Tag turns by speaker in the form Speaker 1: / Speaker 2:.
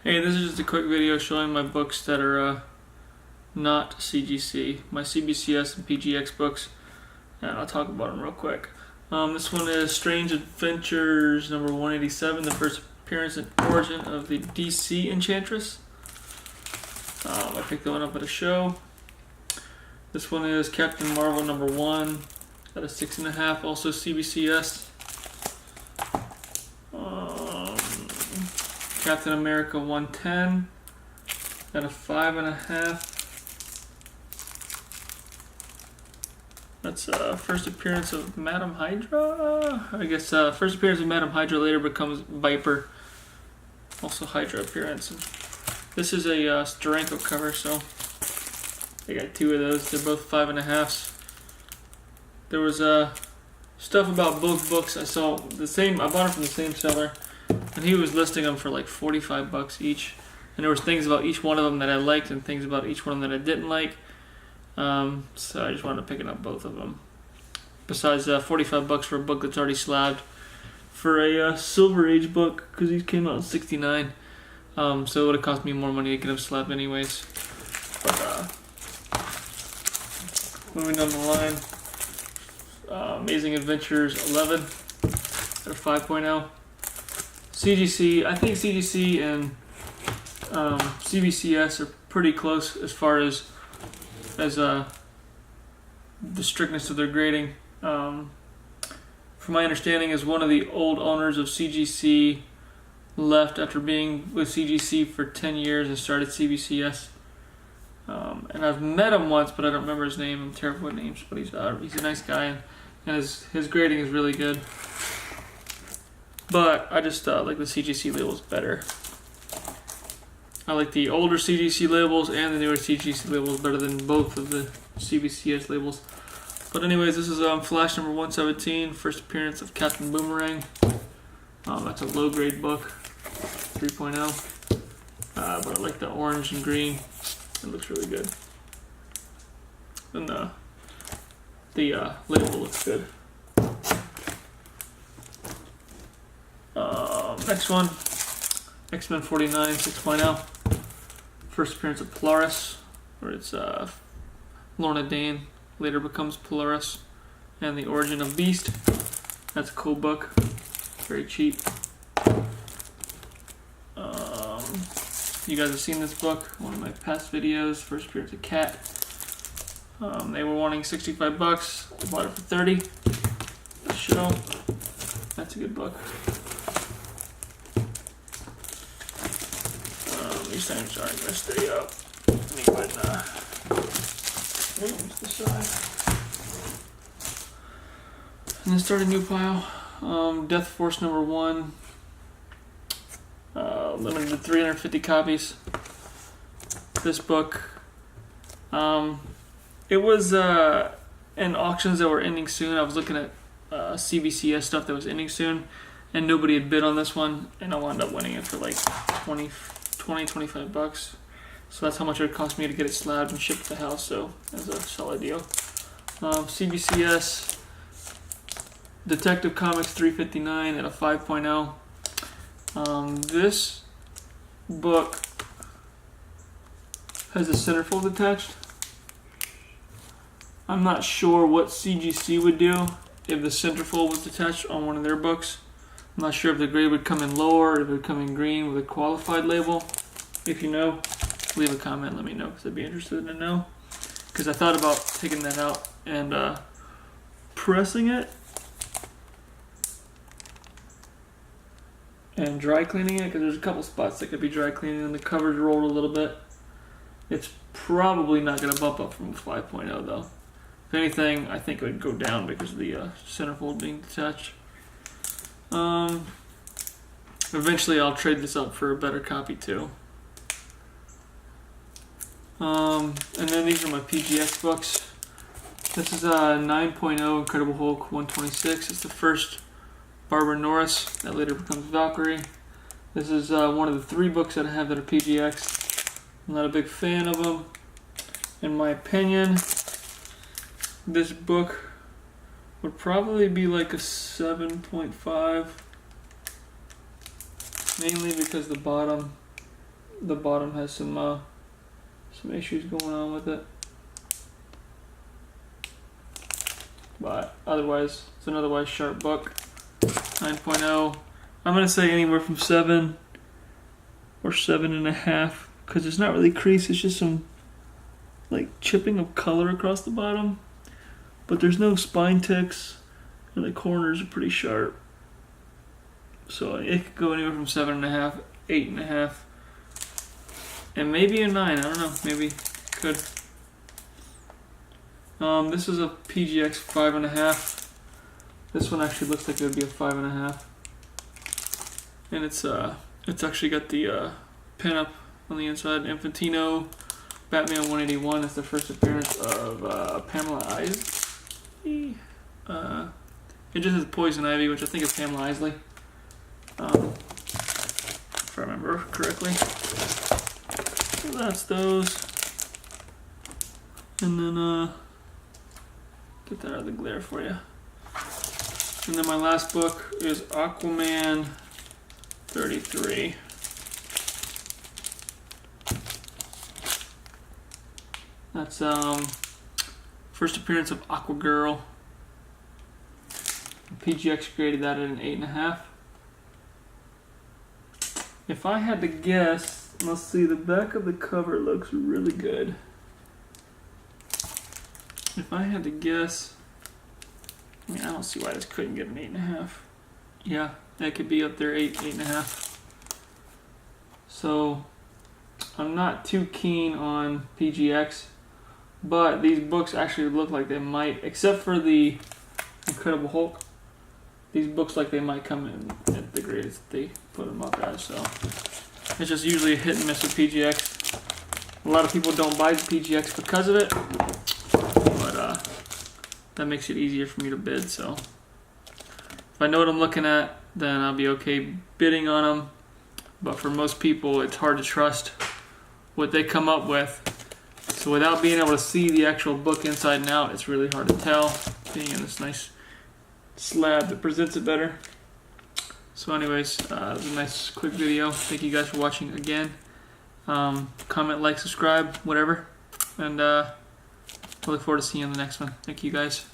Speaker 1: Hey, this is just a quick video showing my books that are not CGC, my CBCS and PGX books, and I'll talk about them real quick. This one is Strange Adventures number 187, the first appearance and origin of the DC Enchantress. I picked that one up at a show. This one is Captain Marvel number 1 at a 6.5, also CBCS. Captain America 110 at a 5.5. That's first appearance of Madam Hydra. I guess first appearance of Madam Hydra, later becomes Viper. Also Hydra appearance. This is a Steranko cover, so I got 2 of those. They're both 5.5s. There was stuff about both books. I saw the same. I bought them from the same seller, and he was listing them for like $45 each. And there was things about each one of them that I liked, and things about each one of them that I didn't like. So I just wanted to pick up both of them. Besides, $45 for a book that's already slabbed for a Silver Age book, because these came out in '69. So it would have cost me more money to get them slabbed anyways. But moving down the line, Amazing Adventures 11 at a 5.0. CGC, I think CGC and CBCS are pretty close as far as the strictness of their grading. From my understanding, is one of the old owners of CGC left after being with CGC for 10 years and started CBCS. And I've met him once, but I don't remember his name. I'm terrible with names, but he's a nice guy, and his grading is really good. But I just like the CGC labels better. I like the older CGC labels and the newer CGC labels better than both of the CBCS labels. But anyways, this is Flash number 117, first appearance of Captain Boomerang. That's a low grade book, 3.0. But I like the orange and green. It looks really good. And the label looks good. Next one, X-Men 49, 6.0. First appearance of Polaris, where it's Lorna Dane, later becomes Polaris, and the origin of Beast. That's a cool book, very cheap. You guys have seen this book, one of my past videos, first appearance of Cat. They were wanting $65, I bought it for $30. The show, that's a good book. These things aren't going to stay up. Let me go ahead and move them to the side. And then start a new pile. Death Force number 1. Limited to 350 copies. This book. It was in auctions that were ending soon. I was looking at CBCS stuff that was ending soon, and nobody had bid on this one, and I wound up winning it for like $25. So that's how much it would cost me to get it slabbed and shipped to the house, so that's a solid deal. CBCS Detective Comics 359 at a 5.0. This book has a centerfold attached. I'm not sure what CGC would do if the centerfold was attached on one of their books. I'm not sure if the grade would come in lower or if it would come in green with a qualified label. If you know, leave a comment, let me know, because I'd be interested to know. Because I thought about taking that out and pressing it and dry cleaning it, because there's a couple spots that could be dry cleaning, and the cover's rolled a little bit. It's probably not going to bump up from 5.0 though. If anything, I think it would go down because of the centerfold being detached. Eventually I'll trade this up for a better copy too. And then these are my PGX books. This is a 9.0 Incredible Hulk 126. It's the first Barbara Norris that later becomes Valkyrie. This is one of the 3 books that I have that are PGX. I'm not a big fan of them. In my opinion, this book would probably be like a 7.5. Mainly because the bottom the bottom has some issues going on with it. But otherwise, it's an otherwise sharp book. 9.0. I'm gonna say anywhere from 7 or 7.5, because it's not really crease. It's just some like chipping of color across the bottom, but there's no spine ticks, and the corners are pretty sharp. So it could go anywhere from 7.5, 8.5, and maybe a 9. I don't know. Maybe could. This is a PGX 5.5. This one actually looks like it would be a 5.5, and it's actually got the pin up on the inside. Infantino Batman 181 is the first appearance of Pamela Isley. It just has Poison Ivy, which I think is Pamela Isley, if I remember correctly. So that's those, and then get that out of the glare for you. And then my last book is Aquaman 33. That's first appearance of Aquagirl. PGX graded that at an 8.5. If I had to guess, let's see, the back of the cover looks really good. If I had to guess, I mean, I don't see why this couldn't get an 8.5. Yeah, that could be up there, 8.5. So I'm not too keen on PGX, but these books actually look like they might, except for the Incredible Hulk, these books like they might come in at the grades that they put them up as. So it's just usually a hit and miss with PGX. A lot of people don't buy the PGX because of it, but that makes it easier for me to bid. So if I know what I'm looking at, then I'll be okay bidding on them. But for most people, it's hard to trust what they come up with. So without being able to see the actual book inside and out, it's really hard to tell. Being in this nice slab that presents it better. So anyways, it was a nice quick video. Thank you guys for watching again. Comment, like, subscribe, whatever. And I look forward to seeing you on the next one. Thank you guys.